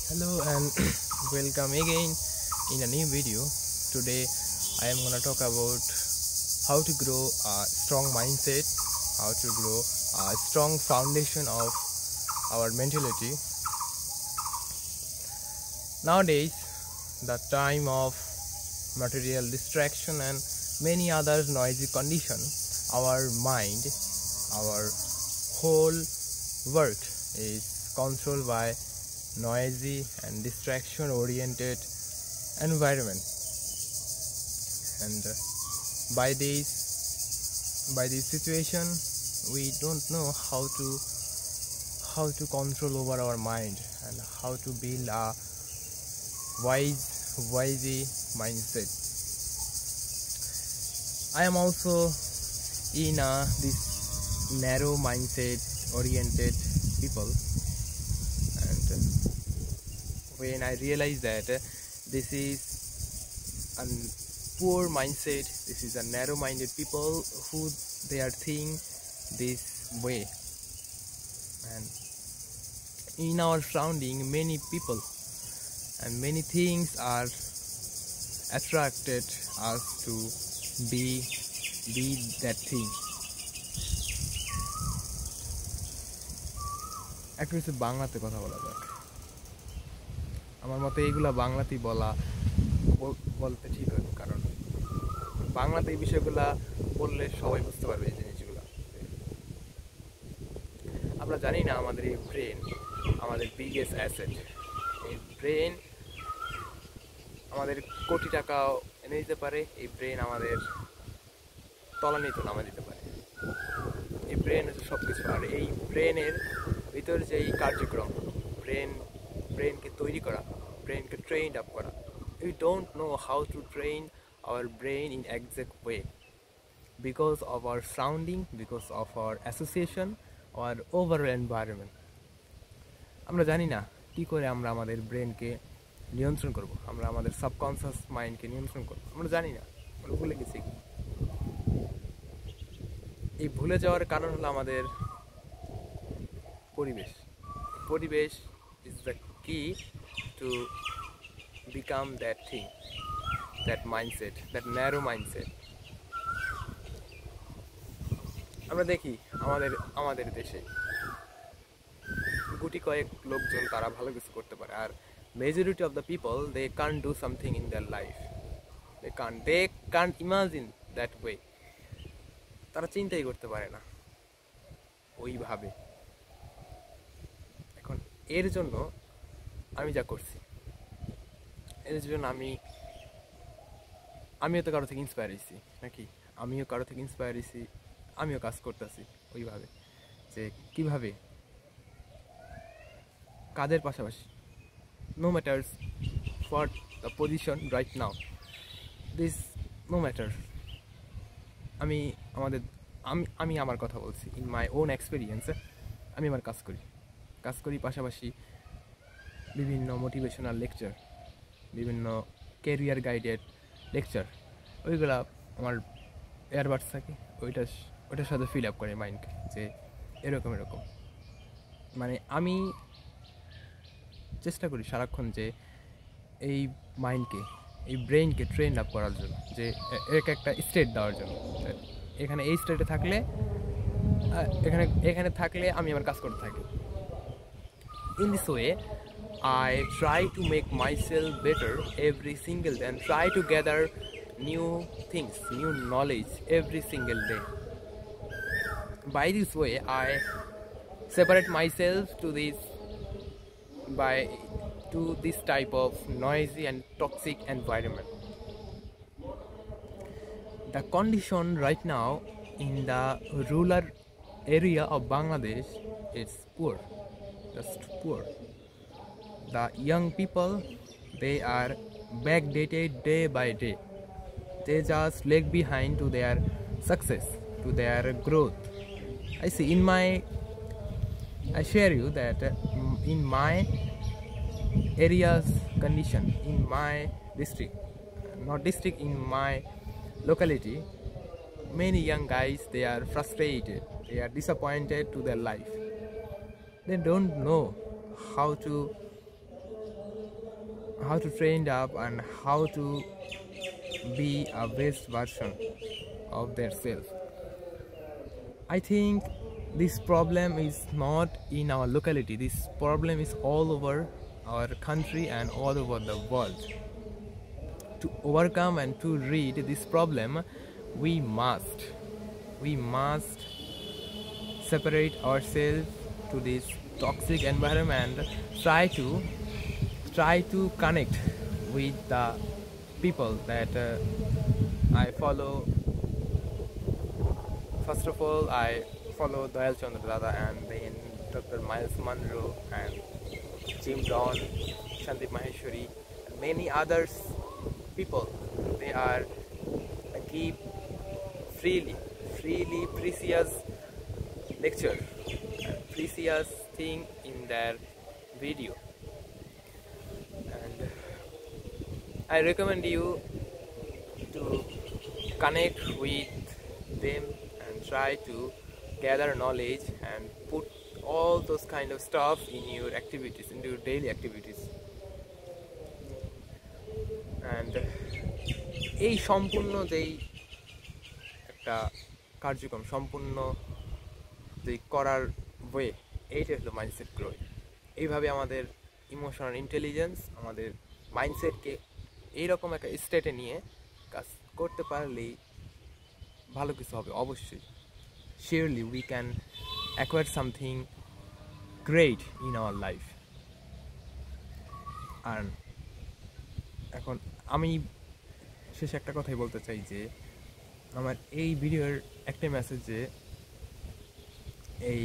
Hello and welcome again in a new video. Today I am gonna talk about how to grow a strong mindset, how to grow a strong foundation of our mentality. Nowadays, the time of material distraction and many other noisy conditions, our mind, our whole world is controlled by noisy and distraction oriented environment, and by this situation we don't know how to control over our mind and how to build a wise mindset. I am also in this narrow mindset oriented people, and when I realized that this is a poor mindset, this is a narrow-minded people who they are thinking this way, and in our surrounding many people and many things are attracted us to be that thing. একটু কিছু বাংলাতে কথা বলা যাক। আমার মতে এইগুলা বাংলাতেই বলতে ঠিক হবে, কারণ বাংলাতে এই বিষয়গুলা বললে সবাই বুঝতে পারবে এই জিনিসগুলা। আমরা জানি না আমাদের এই ব্রেন আমাদের বিগেস্ট অ্যাসেট। এই ব্রেন আমাদের কোটি টাকা এনে দিতে পারে, এই ব্রেন আমাদের তলানিতে নামা দিতে পারে। এই ব্রেন হচ্ছে সব কিছু। আর এই ব্রেনের ভিতর যে এই কার্যক্রম, ব্রেনকে তৈরি করা, ব্রেনকে ট্রেন্ড আপ করা, we don't know how to train our brain in exact way because of our surrounding, because of our association, our overall environment. আমরা জানি না কি করে আমরা আমাদের ব্রেনকে নিয়ন্ত্রণ করব, আমরা আমাদের সাবকনসিয়াস মাইন্ডকে নিয়ন্ত্রণ করব, আমরা জানি না, আমরা ভুলে গেছি। এই ভুলে যাওয়ার কারণ হলো আমাদের পরিবেশ is the key to become that thing, that mindset, that narrow mindset. আমরা দেখি আমাদের দেশে গুটি কয়েক লোকজন তারা ভালো কিছু করতে পারে, আর majority of the people they can't do something in their life, they can't imagine that way. তারা চিন্তাই করতে পারে না ওইভাবে। এখন এর জন্য আমি যা করছি, এর জন্য আমিও তো কারো থেকে ইন্সপায়ার হয়েছি নাকি, আমিও কাজ করতেছি ওইভাবে, যে কিভাবে কাজের পাশাপাশি no matters for the position right now, no matter, আমি আমার কথা বলছি ইন মাই ওন এক্সপিরিয়েন্সে। আমি আমার কাজ করি পাশাপাশি বিভিন্ন মোটিভেশনাল লেকচার, বিভিন্ন ক্যারিয়ার গাইডেড লেকচার, ওইগুলা আমার এয়ারবাডস থাকে, ওইটার সাথে ফিল আপ করে মাইন্ডকে, যে এরকম মানে আমি চেষ্টা করি সারাক্ষণ যে এই মাইন্ডকে, এই ব্রেইনকে ট্রেন আপ করার জন্য, যে এর একটা স্টেট দেওয়ার জন্য, এখানে এই স্টেটে থাকলে এখানে থাকলে আমি আমার কাজ করতে থাকি। In this way, I try to make myself better every single day and try to gather new things, new knowledge every single day. By this way, I separate myself to this type of noisy and toxic environment. The condition right now in the rural area of Bangladesh is poor, just poor. The young people, they are backdated day by day. They just lag behind to their success, to their growth. I share you that in my area's condition, in my in my locality, many young guys, they are frustrated, they are disappointed to their life. They don't know how to how to train up and how to be a best version of their self. I think this problem is not in our locality. This problem is all over our country and all over the world. To overcome and to rid this problem, we must separate ourselves to this toxic environment, try to connect with the people that I follow. First of all, I follow Dayal Chandra Dada, and then Dr. Miles Monroe and Jim Rohn, Sandeep Maheshwari, and many others people. They are give freely precious lecture, precious thing in their video, and I recommend you to connect with them and try to gather knowledge and put all those kind of stuff in your activities, in your daily activities. And এই সম্পূর্ণ যেই একটা কার্যক্রম, সম্পূর্ণ যেই করার way, এইটা হলো মাইন্ডসেট গ্রো। এইভাবে আমাদের ইমোশনাল ইন্টেলিজেন্স, আমাদের মাইন্ডসেটকে এইরকম একটা স্টেটে নিয়ে কাজ করতে পারলেই ভালো কিছু হবে অবশ্যই। Surely we can acquire something great in our life. আর এখন আমি শেষে একটা কথাই বলতে চাই যে আমার এই ভিডিওর একটা মেসেজ যে এই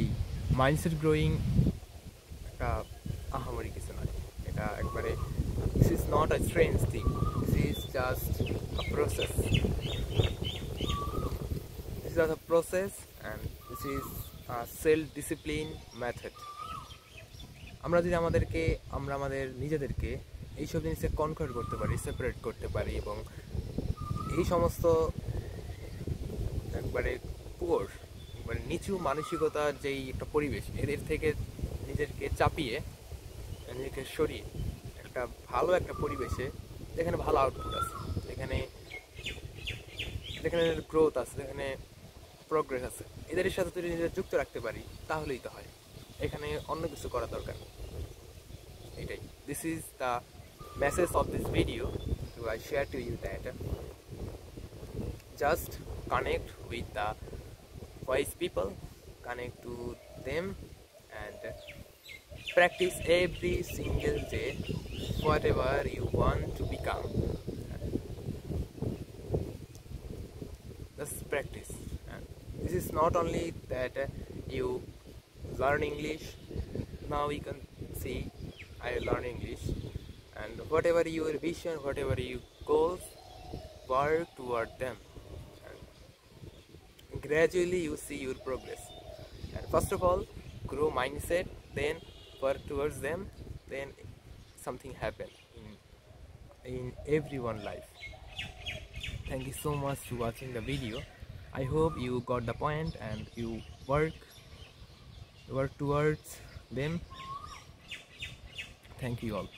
মাইন্ডসেট গ্রোয়িং একটা আহামরি কিছু নয়, এটা একবারে this is not a strange thing, this is just a process, this is a process and this is a self discipline method. আমরা যদি আমরা আমাদের নিজেদেরকে এইসব জিনিসে কনকার করতে পারি, সেপারেট করতে পারি, এবং এই সমস্ত একবারে পুয়ার, একবারে নিচু মানসিকতার যেই একটা পরিবেশ, এদের থেকে নিজেকে চাপিয়ে, নিজেকে সরিয়ে একটা ভালো একটা পরিবেশে, যেখানে ভালো আউটপুট আছে, যেখানে গ্রোথ আছে, যেখানে প্রোগ্রেস আছে, এদের সাথে যদি নিজেদের যুক্ত রাখতে পারি তাহলেই তো হয়। এখানে অন্য কিছু করা দরকার নেই। এটাই, this is the message of this video. So I share to you that just connect with the wise people, connect to them, and practice every single day whatever you want to become. Just practice. And this is not only that you learn English. Now you can see I learn English, and whatever your vision, whatever your goals, work toward them, and gradually you see your progress. And first of all, grow mindset, then work towards them, then something happen in everyone's life. Thank you so much for watching the video. I hope you got the point and you work towards them. Thank you all.